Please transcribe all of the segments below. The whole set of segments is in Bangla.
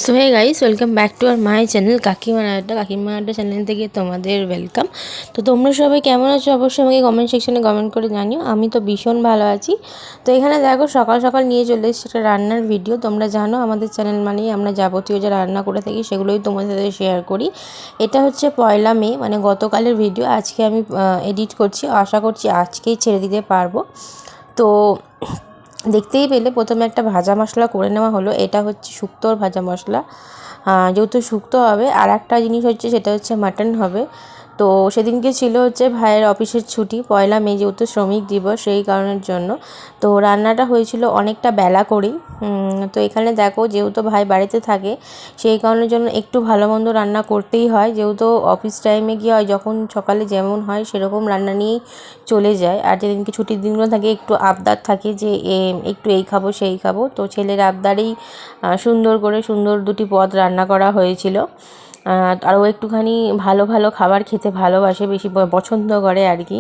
So hey guys, welcome back to আর মাই চ্যানেল কাকিমার আড্ডা চ্যানেল থেকে তোমাদের ওয়েলকাম। তো তোমরা সবাই কেমন আছো অবশ্যই আমাকে কমেন্ট সেকশনে কমেন্ট করে জানিও। আমি তো ভীষণ ভালো আছি। তো এখানে দেখো সকাল সকাল নিয়ে চলে এসেছি একটা রান্নার ভিডিও। তোমরা জানো আমাদের চ্যানেল মানেই আমরা যাবতীয় যে রান্না করে থাকি সেগুলোই তোমাদের সাথে শেয়ার করি। এটা হচ্ছে 1 মে, মানে গতকালের ভিডিও। আজকে আমি এডিট করছি, আশা করছি আজকেই ছেড়ে দিতে পারবো। তো দেখতেই পেলে প্রথমে একটা ভাজা মশলা করে নেওয়া হলো। এটা হচ্ছে শুক্তোর ভাজা মশলা। যেহেতু শুক্তো হবে, আর একটা জিনিস হচ্ছে সেটা হচ্ছে মাটন হবে। তো সেদিনকে ছিল হচ্ছে ভাইয়ের অফিসের ছুটি, 1 মে যেহেতু শ্রমিক দিবস, সেই কারণের জন্য। তো রান্নাটা হয়েছিল অনেকটা বেলা করেই। তো এখানে দেখো যেহেতু ভাই বাড়িতে থাকে সেই কারণের জন্য একটু ভালো মন্দ রান্না করতেই হয়, যেহেতু অফিস টাইমে গিয়ে হয় যখন সকালে যেমন হয় সেরকম রান্না নিয়েই চলে যায়। আর যেদিনকে ছুটির দিনগুলো থাকে একটু আবদার থাকে যে একটু এই খাবো সেই খাবো। তো ছেলের আবদারেই সুন্দর দুটি পদ রান্না করা হয়েছিল। আর ও একটুখানি ভালো ভালো খাবার খেতে ভালোবাসে, বেশি পছন্দ করে আর কি।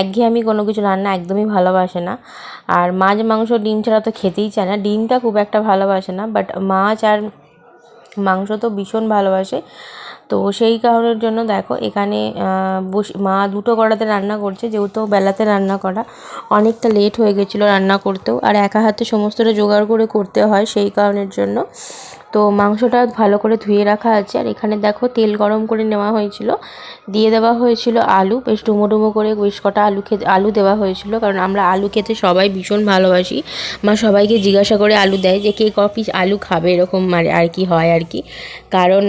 একঘেয়েমি কোনো কিছু রান্না একদমই ভালোবাসে না। আর মাছ মাংস ডিম ছাড়া তো খেতেই চায় না, ডিমটা খুব একটা ভালোবাসে না, বাট মাছ আর মাংস তো ভীষণ ভালোবাসে। তো সেই কারণের জন্য দেখো এখানে মা দুটো কড়াতে রান্না করছে, যেহেতু বেলাতে রান্না করা অনেকটা লেট হয়ে গেছিলো রান্না করতেও, আর একা হাতে সমস্তটা জোগাড় করে করতে হয় সেই কারণের জন্য। তো মাংসটা ভালো করে ধুয়ে রাখা আছে। আর এখানে দেখো তেল গরম করে নেওয়া হয়েছিল, দিয়ে দেওয়া হয়েছিল আলু, বেশ ডুমো ডুমো করে বেশ কটা আলু দেওয়া হয়েছিল, কারণ আমরা আলু খেতে সবাই ভীষণ ভালোবাসি। মা সবাইকে জিজ্ঞাসা করে আলু দেয় যে কে ক পিস আলু খাবে, এরকম আর কি হয় আর কি। কারণ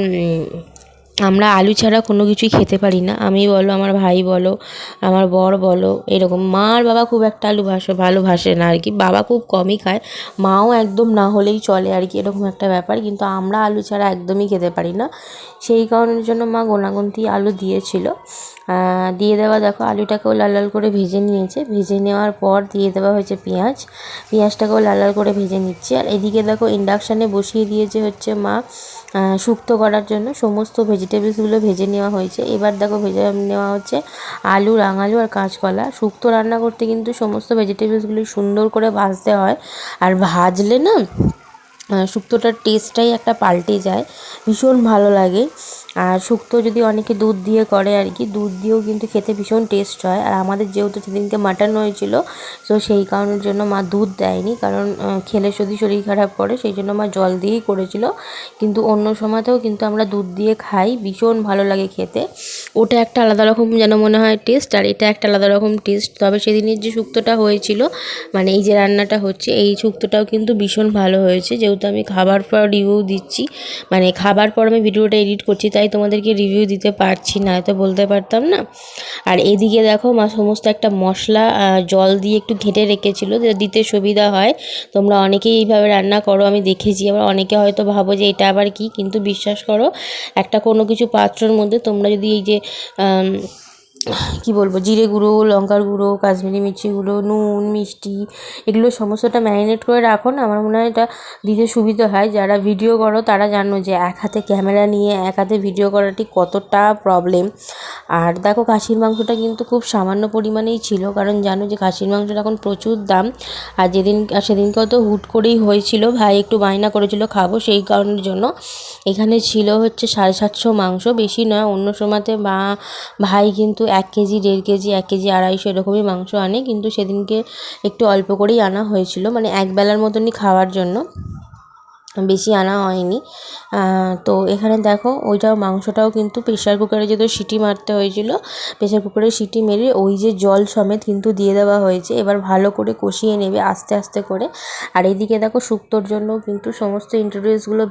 আমরা আলু ছাড়া কোনো কিছুই খেতে পারি না, আমি বলো আমার ভাই বলো আমার বর বলো এরকম। মা আর বাবা খুব একটা আলু ভালোবাসে না আর কি, বাবা খুব কমই খায়, মাও একদম না হলেই চলে আর কি, এরকম একটা ব্যাপার। কিন্তু আমরা আলু ছাড়া একদমই খেতে পারি না, সেই কারণের জন্য মা গোনাগুনতি আলু দিয়েছিল। দিয়ে দেওয়া দেখো আলুটাকেও লাল লাল করে ভেজে নিয়েছে, ভেজে নেওয়ার পর দিয়ে দেওয়া হয়েছে পেঁয়াজটাকেও লাল লাল করে ভেজে নিচ্ছে। আর এদিকে দেখো ইন্ডাকশানে বসিয়ে দিয়েছে হচ্ছে মা শুক্তো করার জন্য সমস্ত ভেজিটেবলসগুলো ভেজে নেওয়া হয়েছে। এবার দেখো ভেজে নেওয়া হচ্ছে আলু, রাঙালু আর কাঁচকলা। শুক্তো রান্না করতে কিন্তু সমস্ত ভেজিটেবলসগুলি সুন্দর করে ভাজতে হয়, আর ভাজলে না শুক্তোটার টেস্টটাই একটা পাল্টে যায়, ভীষণ ভালো লাগে। আর শুক্তো যদি অনেকে দুধ দিয়ে করে আর কি, দুধ দিয়েও কিন্তু খেতে ভীষণ টেস্ট হয়। আর আমাদের যেহেতু সেদিনকে মাটন হয়েছিল, তো সেই কারণের জন্য মা দুধ দেয়নি, কারণ খেলে যদি শরীর খারাপ করে সেই জন্য মা জল দিয়েই করেছিল। কিন্তু অন্য সময়তেও কিন্তু আমরা দুধ দিয়ে খাই, ভীষণ ভালো লাগে খেতে। ওটা একটা আলাদা রকম যেন মনে হয় টেস্ট, আর এটা একটা আলাদা রকম টেস্ট। তবে সেদিনের যে শুক্তোটা হয়েছিল, মানে এই যে রান্নাটা হচ্ছে এই শুক্তোটাও কিন্তু ভীষণ ভালো হয়েছে। যেহেতু আমি খাবার পর রিভিউ দিচ্ছি, মানে খাবার পর আমি ভিডিওটা এডিট করছি, তাই তোমাদেরকে রিভিউ দিতে পারছি না, হয়তো বলতে পারতাম না। আর এদিকে দেখো মা সমস্ত একটা মশলা জল দিয়ে একটু ঘেঁটে রেখেছিল, যে দিতে সুবিধা হয়। তোমরা অনেকেই এইভাবে রান্না করো আমি দেখেছি, আবার অনেকে হয়তো ভাবো যে এটা আবার কি, কিন্তু বিশ্বাস করো একটা কোনো কিছু পাত্রের মধ্যে তোমরা যদি এই যে কী বলবো, জিরে গুঁড়ো, লঙ্কার গুঁড়ো, কাশ্মীরি মির্চি গুঁড়ো, নুন, মিষ্টি, এগুলো সমস্তটা ম্যারিনেট করে রাখো না, আমার মনে হয় এটা দিতে সুবিধা হয়। যারা ভিডিও করো তারা জানো যে এক হাতে ক্যামেরা নিয়ে এক হাতে ভিডিও করাটি কতটা প্রবলেম। আর দেখো খাসির মাংসটা কিন্তু খুব সামান্য পরিমাণেই ছিল, কারণ জানো যে খাসির মাংসটা এখন প্রচুর দাম। আর সেদিনকেও তো হুট করেই হয়েছিল, ভাই একটু বায়না করেছিল খাবো, সেই কারণের জন্য এখানে ছিল হচ্ছে 750 মাংস, বেশি নয়। অন্য সময়তে ভাই কিন্তু 1 কেজি, 1.5 কেজি, 1 কেজি 250 এরকমই মাংস আনে, কিন্তু সেদিনকে একটু অল্প করেই আনা হয়েছিল, মানে একবেলার মতনই খাওয়ার জন্য, বেশি আনা হয়নি। তো এখানে দেখো মাংসটাও কিন্তু প্রেশার কুকারে যেহেতু সিটি মারতে হয়েছিল, প্রেশার কুকারে সিটি মেরে ওই যে জল সমেত কিন্তু দিয়ে দেওয়া হয়েছে। এবার ভালো করে কষিয়ে নেবে আস্তে আস্তে করে। আর এদিকে দেখো শুক্তোর জন্য কিন্তু সমস্ত ইনগ্রিডিয়েন্টসগুলো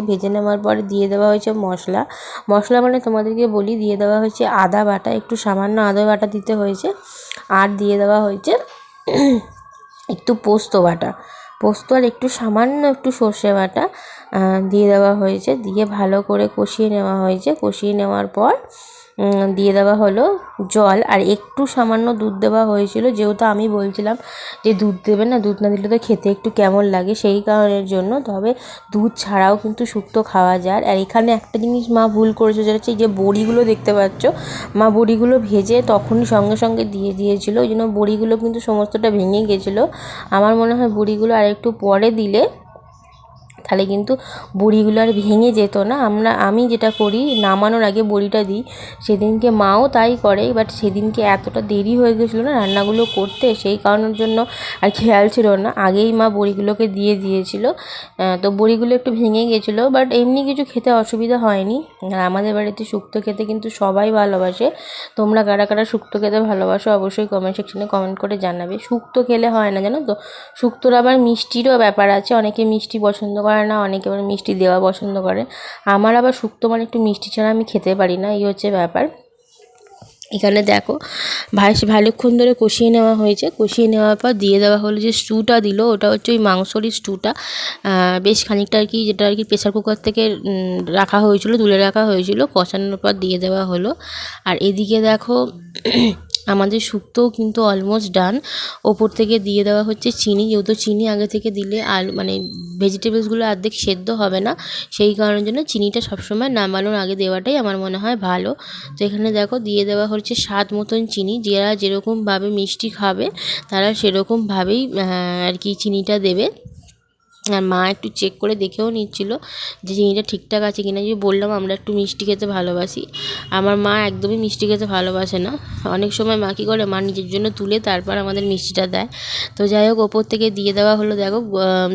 ভেজে নেওয়ার পরে দিয়ে দেওয়া হয়েছে মশলা মানে তোমাদেরকে বলি, দিয়ে দেওয়া হয়েছে আদা বাটা, একটু সামান্য আদা বাটা দিতে হয়েছে। আর দিয়ে দেওয়া হয়েছে একটু পোস্ত আর একটু সামান্য একটু সর্ষে বাটা দিয়ে দেওয়া হয়েছে, দিয়ে ভালো করে কষিয়ে নেওয়া হয়েছে। কষিয়ে নেওয়ার পর দিয়ে দেওয়া হলো জল, আর একটু সামান্য দুধ দেওয়া হয়েছিল, যেহেতু আমি বলছিলাম যে দুধ দেবে না, দুধ না দিলে তো খেতে একটু কেমন লাগে, সেই কারণের জন্য। তবে দুধ ছাড়াও কিন্তু শুক্তো খাওয়া যায়। আর এখানে একটা জিনিস মা ভুল করেছে, যেটা হচ্ছে এই যে বড়িগুলো দেখতে পাচ্ছ, মা বড়িগুলো ভেজে তখনই সঙ্গে সঙ্গে দিয়ে দিয়েছিল, ওই জন্য বড়িগুলো কিন্তু সমস্তটা ভেঙে গেছিলো। আমার মনে হয় বড়িগুলো আর একটু পরে দিলে তাহলে কিন্তু বড়িগুলো আর ভেঙে যেত না। আমি যেটা করি নামানোর আগে বড়িটা দিই, সেদিনকে মাও তাই করে, বাট সেদিনকে এতটা দেরি হয়ে গেছিলো না রান্নাগুলো করতে, সেই কারণের জন্য আর খেয়াল ছিল না, আগেই মা বড়িগুলোকে দিয়ে দিয়েছিল। তো বড়িগুলো একটু ভেঙে গেছিলো, বাট এমনি কিছু খেতে অসুবিধা হয়নি। আর আমাদের বাড়িতে শুক্তো খেতে কিন্তু সবাই ভালোবাসে। তোমরা কারা কারা শুক্তো খেতে ভালোবাসো অবশ্যই কমেন্ট সেকশনে কমেন্ট করে জানাবে। শুক্তো খেলে হয় না জানো তো, শুক্তোর আবার মিষ্টিরও ব্যাপার আছে, অনেকে মিষ্টি পছন্দ করে না, অনেকে আবার মিষ্টি দেওয়া পছন্দ করে। আমার আবার শুক্তো মানে একটু মিষ্টি ছাড়া আমি খেতে পারি না, এই হচ্ছে ব্যাপার। এখানে দেখো ভালোক্ষণ ধরে কষিয়ে নেওয়া হয়েছে, কষিয়ে নেওয়ার পর দিয়ে দেওয়া হলো যে স্টুটা দিল, ওটা হচ্ছে ওই মাংসরই স্টুটা, বেশ খানিকটা আর কি, যেটা আর কি প্রেসার কুকার থেকে রাখা হয়েছিল, তুলে রাখা হয়েছিল, কষানোর পর দিয়ে দেওয়া হলো। আর এদিকে দেখো আমাদের শুক্তোও কিন্তু অলমোস্ট ডান। ওপর থেকে দিয়ে দেওয়া হচ্ছে চিনি, যেহেতু চিনি আগে থেকে দিলে আলু মানে ভেজিটেবলসগুলো অর্ধেক সেদ্ধ হবে না, সেই কারণের জন্য চিনিটা সবসময় নামানোর আগে দেওয়াটাই আমার মনে হয় ভালো। তো এখানে দেখো দিয়ে দেওয়া হচ্ছে স্বাদ মতন চিনি, যারা যেরকমভাবে মিষ্টি খাবে তারা সেরকমভাবেই আর কি চিনিটা দেবে। আর মা একটু চেক করে দেখেও নিচ্ছিল যে চিনিটা ঠিকঠাক আছে কিনা, যে বললাম আমরা একটু মিষ্টি খেতে ভালোবাসি, আমার মা একদমই মিষ্টি খেতে ভালোবাসে না। অনেক সময় মা কী করে, মা নিজের জন্য তুলে তারপর আমাদের মিষ্টিটা দেয়। তো যাই হোক, ওপর থেকে দিয়ে দেওয়া হলো দেখো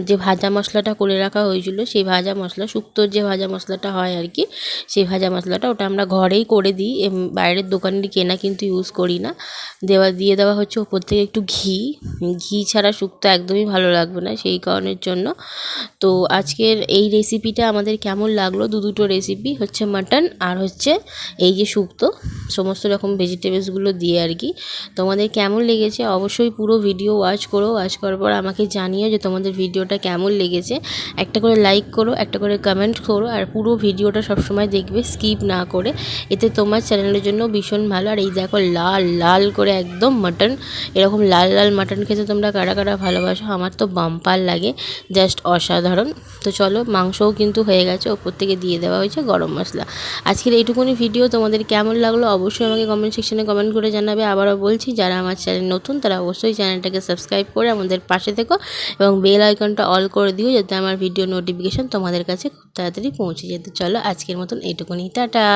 যে ভাজা মশলাটা করে রাখা হয়েছিল, সেই ভাজা মশলা, শুক্তোর যে ভাজা মশলাটা হয় আর কি, সেই ভাজা মশলাটা ওটা আমরা ঘরেই করে দিই, বাইরের দোকানের কেনা কিন্তু ইউজ করি না। দিয়ে দেওয়া হচ্ছে ওপর থেকে একটু ঘি ছাড়া শুক্তো একদমই ভালো লাগবে না, সেই কারণের জন্য। তো আজকের এই রেসিপিটা আমাদের কেমন লাগলো, দুটো রেসিপি হচ্ছে মাটন আর হচ্ছে এই যে শুক্তো, সমস্ত রকম ভেজিটেবলসগুলো দিয়ে আর কি। তোমাদের কেমন লেগেছে অবশ্যই পুরো ভিডিও ওয়াচ করো, ওয়াচ করার পর আমাকে জানিও যে তোমাদের ভিডিওটা কেমন লেগেছে। একটা করে লাইক করো, একটা করে কমেন্ট করো, আর পুরো ভিডিওটা সবসময় দেখবে স্কিপ না করে, এতে তোমার চ্যানেলের জন্য ভীষণ ভালো। আর এই দেখো লাল লাল করে একদম মাটন, এরকম লাল লাল মাটন খেতে তোমরা কারা কারা ভালোবাসো, আমার তো বাম্পার লাগে, জাস্ট অসাধারণ। তো চলো, মাংসও কিন্তু হয়ে গেছে, ওপর থেকে দিয়ে দেওয়া হয়েছে গরম মশলা। আজকের এইটুকুনি ভিডিও তোমাদের কেমন লাগলো অবশ্যই আমাকে কমেন্ট সেকশনে কমেন্ট করে জানাবে। আবারও বলছি, যারা আমার চ্যানেল নতুন তারা অবশ্যই চ্যানেলটাকে সাবস্ক্রাইব করে আমাদের পাশে থেকো এবং বেল আইকনটা অল করে দিও, যাতে আমার ভিডিও নোটিফিকেশান তোমাদের কাছে খুব তাড়াতাড়ি পৌঁছে যেতে। চলো আজকের মতন এইটুকুনি, টাটা।